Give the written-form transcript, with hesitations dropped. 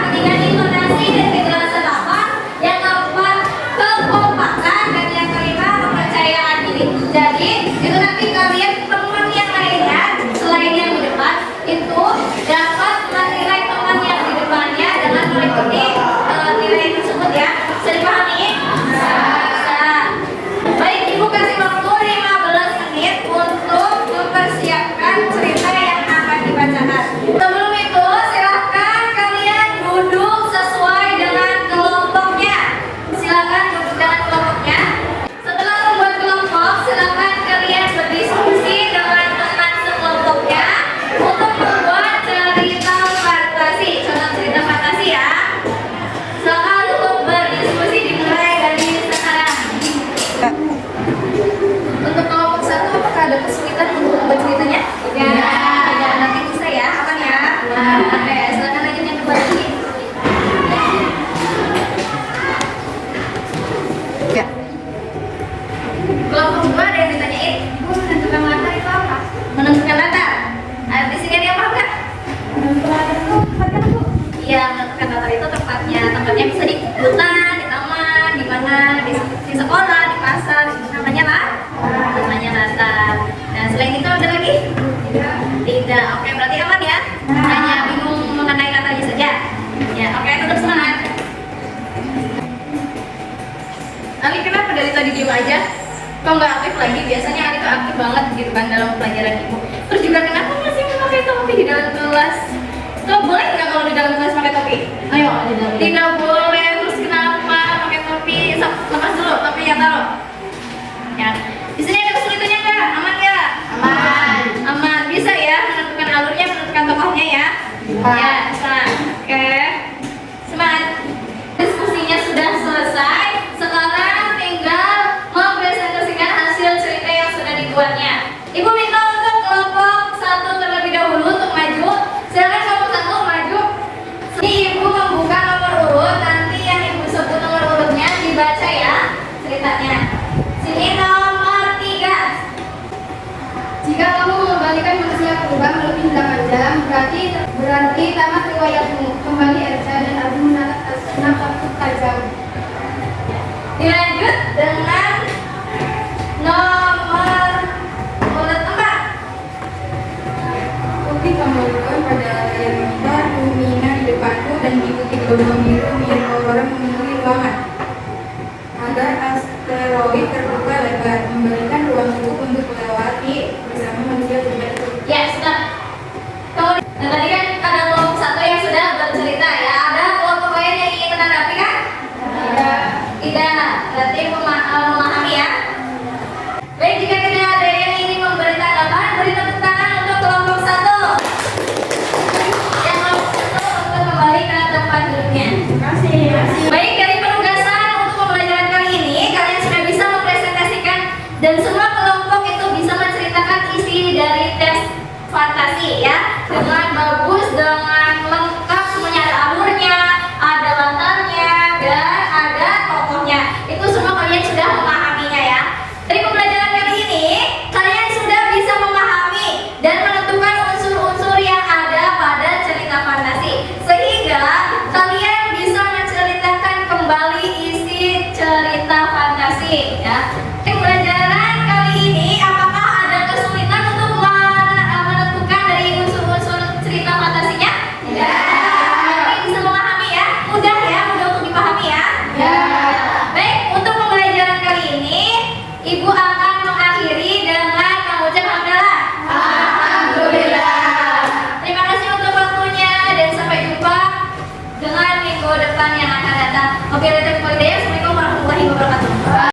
ketiga intonasi dan kejelasan lafaz, yang keempat kekompakan, dan yang kelima kepercayaan diri. Jadi itu nanti kalian teman yang lainnya selain yang di depan itu dapat menilai teman yang di depannya dengan mengikuti nilai tersebut ya. Bisa dipahami? Bisa. Baik, Ibu kasih waktu 15 menit untuk mempersiapkan cerita yang akan dibacakan. Sebelum itu, silahkan kalian duduk sesuai dengan kelompoknya. Silakan duduk dengan kelompoknya. Setelah membuat kelompok, silahkan kalian berdiskusi dengan teman sekelompoknya untuk membuat cerita fantasi. Contoh cerita fantasi ya. Silakan untuk berdiskusi dimulai dari sekarang. Untuk kelompok satu, apakah ada kesulitan untuk membuat ceritanya? Ya, nanti bisa ya, aman ya. Oke, silakan lanjut yang kedua lagi. Ya. Kelompok dua ada yang ditanyain, Ibu menentukan latar itu apa? Menentukan latar. Di sini ada yang paham nggak? Menentukan latar itu tempatnya Bu? Iya, menentukan latar itu tempatnya. Tempatnya bisa di hutan, di taman, di mana, di sekolah, di pasar. Namanya lah, namanya latar. Nah, selain itu ada lagi? Tidak. Oke, berarti aman ya? Hanya bingung mengenai latarnya saja. Ya, oke, tetap semangat. Ali kenapa dari tadi diem aja? Kok nggak aktif lagi? Biasanya Ali tuh aktif banget gitu kan dalam pelajaran Ibu. Terus juga kenapa masih memakai topi di dalam kelas? Tuh boleh nggak kalau di dalam kelas pakai topi? Ayo, tidak boleh. Terus kenapa pakai topi? Lepas dulu topinya, taruh. Ya. Di sini ada kesulitannya nggak? Aman nggak? Aman. Aman. Bisa ya menentukan alurnya, menentukan tokohnya ya? Ya, bisa. Oke. Semangat. Diskusinya sudah selesai. Sekarang tinggal mempresentasikan hasil cerita yang sudah dibuatnya. Ibu minta untuk kelompok satu terlebih dahulu untuk maju. Silakan kelompok satu maju. Ini Ibu membuka nomor urut. Nanti yang Ibu sebut nomor urutnya dibaca ya ceritanya. Sini nomor 3. Jika kamu mengembalikan manusia purba melebihi 8 jam, berarti tamat riwayatmu. Kembali Erja dan Abu menatap tajam. Dilanjut dengan nomor urut 4. Putih kembalikan pada layar monitor, Lumina di depanku dan diikuti gelombang biru